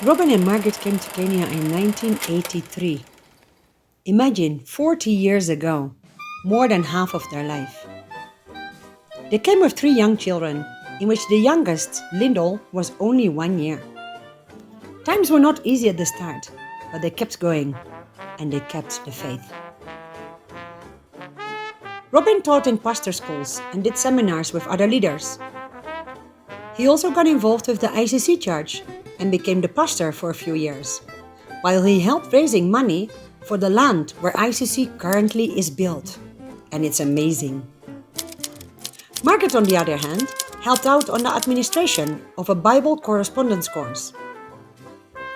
Robin and Margaret came to Kenya in 1983. Imagine 40 years ago, more than half of their life. They came with 3 young children, in which the youngest, Lyndall, was only 1 year. Times were not easy at the start, but they kept going, and they kept the faith. Robin taught in pastor schools and did seminars with other leaders. He also got involved with the ICC church and became the pastor for a few years, while he helped raising money for the land where ICC currently is built. And it's amazing. Margaret, on the other hand, helped out on the administration of a Bible correspondence course.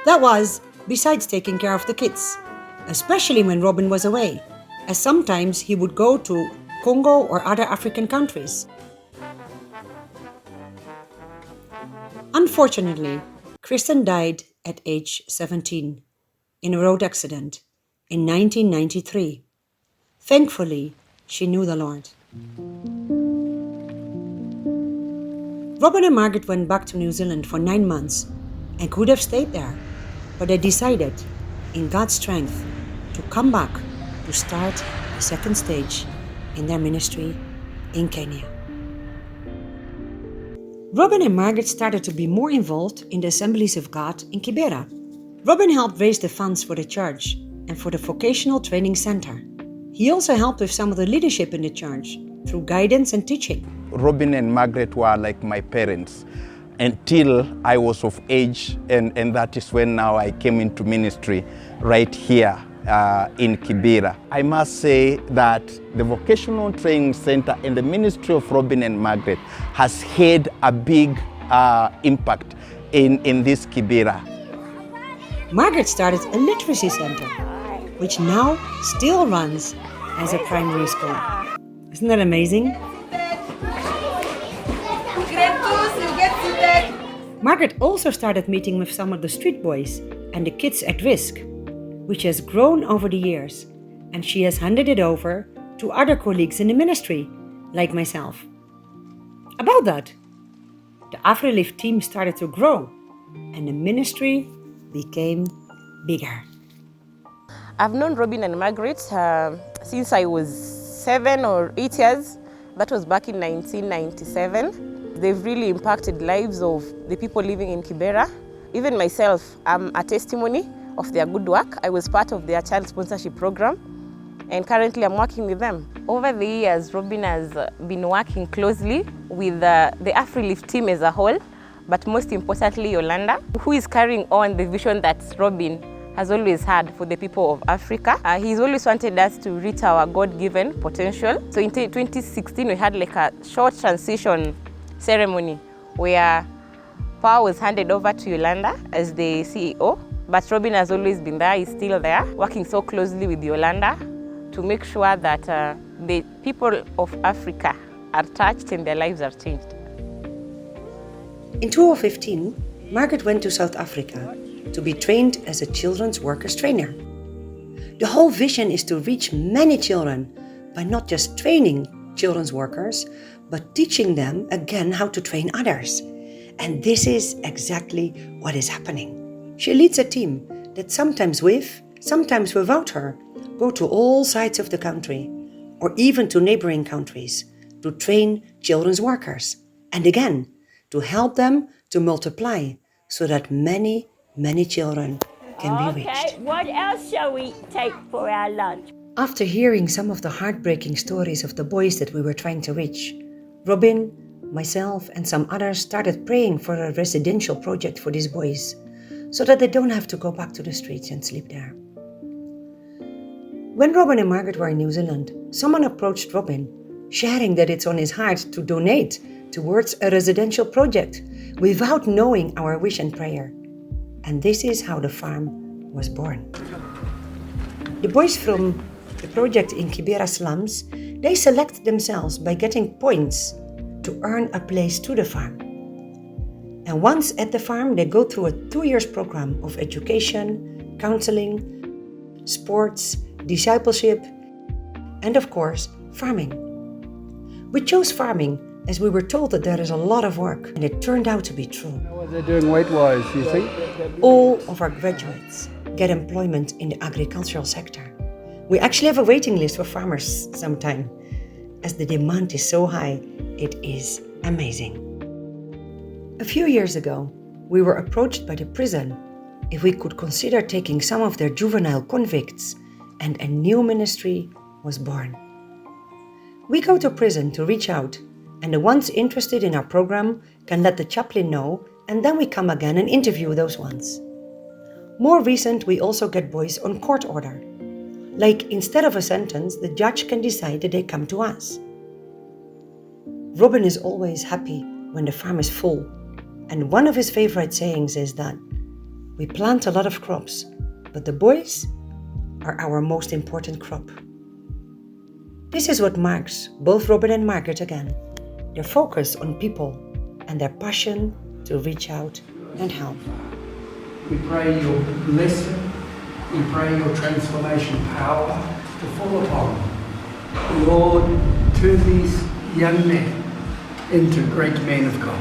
That was besides taking care of the kids, especially when Robin was away, as sometimes he would go to Congo or other African countries. Unfortunately, Kristen died at age 17 in a road accident in 1993. Thankfully, she knew the Lord. Robin and Margaret went back to New Zealand for 9 months and could have stayed there, but they decided, in God's strength, to come back to start the second stage in their ministry in Kenya. Robin and Margaret started to be more involved in the Assemblies of God in Kibera. Robin helped raise the funds for the church and for the Vocational Training Center. He also helped with some of the leadership in the church through guidance and teaching. Robin and Margaret were like my parents until I was of age, and that is when now I came into ministry right here in Kibera. I must say that the Vocational Training Center and the ministry of Robin and Margaret has had a big impact in this Kibera. Margaret started a literacy center, which now still runs as a primary school. Isn't that amazing? Margaret also started meeting with some of the street boys and the kids at risk, which has grown over the years, and she has handed it over to other colleagues in the ministry, like myself. About that, the Afri-lift team started to grow, and the ministry became bigger. I've known Robin and Margaret since I was 7 or 8 years. That was back in 1997. They've really impacted lives of the people living in Kibera. Even myself, I'm a testimony of their good work. I was part of their child sponsorship program, and currently I'm working with them. Over the years, Robin has been working closely with the Afri-lift team as a whole, but most importantly Yolanda, who is carrying on the vision that Robin has always had for the people of Africa. He's always wanted us to reach our God-given potential. So in 2016, we had like a short transition ceremony where power was handed over to Yolanda as the CEO, but Robin has always been there, he's still there, working so closely with Yolanda to make sure that the people of Africa are touched and their lives are changed. In 2015, Margaret went to South Africa to be trained as a children's workers trainer. The whole vision is to reach many children by not just training children's workers, but teaching them again how to train others. And this is exactly what is happening. She leads a team that sometimes with, sometimes without her, go to all sides of the country or even to neighboring countries to train children's workers. And again, to help them to multiply so that many children can be reached. Okay, what else shall we take for our lunch? After hearing some of the heartbreaking stories of the boys that we were trying to reach, Robin, myself, and some others started praying for a residential project for these boys so that they don't have to go back to the streets and sleep there. When Robin and Margaret were in New Zealand, someone approached Robin, sharing that it's on his heart to donate towards a residential project without knowing our wish and prayer. And this is how the farm was born. The boys from the project in Kibera slums, they select themselves by getting points to earn a place to the farm. And once at the farm, they go through a 2-year program of education, counseling, sports, discipleship, and of course, farming. We chose farming as we were told that there is a lot of work, and it turned out to be true. How are they doing weight-wise, you think? All of our graduates get employment in the agricultural sector. We actually have a waiting list for farmers sometime. As the demand is so high, it is amazing. A few years ago, we were approached by the prison if we could consider taking some of their juvenile convicts, and a new ministry was born. We go to prison to reach out, and the ones interested in our program can let the chaplain know, and then we come again and interview those ones. More recent, we also get boys on court order. Like, instead of a sentence, the judge can decide that they come to us. Robin is always happy when the farm is full, and one of his favorite sayings is that we plant a lot of crops, but the boys are our most important crop. This is what marks both Robin and Margaret again, their focus on people and their passion to reach out and help. We pray your blessing, we pray your transformation power to fall upon. Lord, turn these young men into great men of God,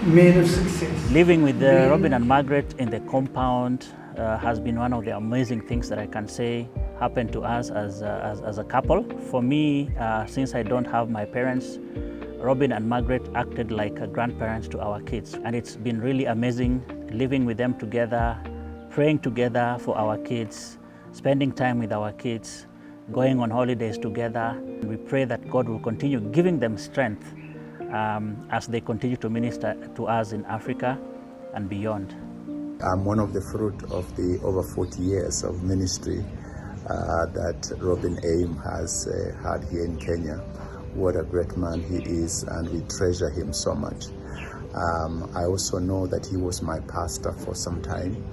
men of success. Living with Robin and Margaret in the compound has been one of the amazing things that I can say happened to us as a couple. For me, since I don't have my parents, Robin and Margaret acted like grandparents to our kids, and it's been really amazing living with them together, praying together for our kids, spending time with our kids, going on holidays together. We pray that God will continue giving them strength as they continue to minister to us in Africa and beyond. I'm one of the fruit of the over 40 years of ministry that Robin Aim has had here in Kenya. What a great man he is, and we treasure him so much. I also know that he was my pastor for some time,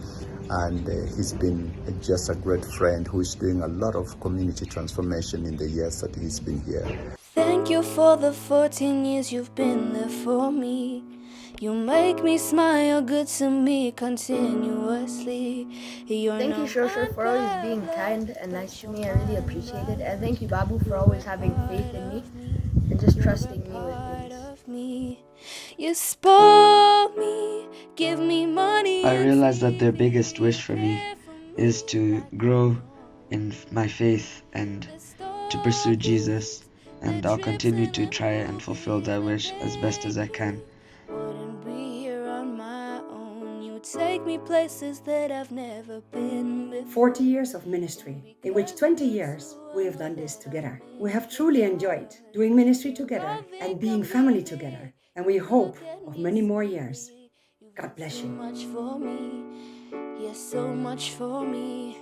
and he's been just a great friend who is doing a lot of community transformation in the years that he's been here. Thank you for the 14 years you've been there for me. You make me smile, good to me continuously. Thank you, Shosha, for always being kind and nice to me. I really appreciate it. And thank you, Babu, for always having faith in me and just trusting me with things. You spoil me, give me money. I realized that their biggest wish for me is to grow in my faith and to pursue Jesus, and I'll continue to try and fulfill that wish as best as I can. Take me places that I've never been before. 40 years of ministry, in which 20 years we have done this together. We have truly enjoyed doing ministry together and being family together, and we hope of many more years. God bless you. So much for me, yes, so much for me.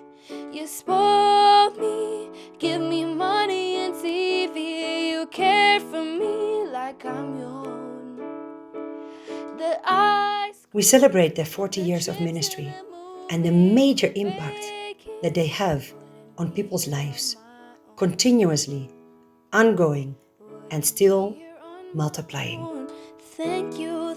You spoil me, give me money and TV. You care for me like I'm your own. We celebrate their 40 years of ministry and the major impact that they have on people's lives, continuously, ongoing, and still multiplying. Thank you.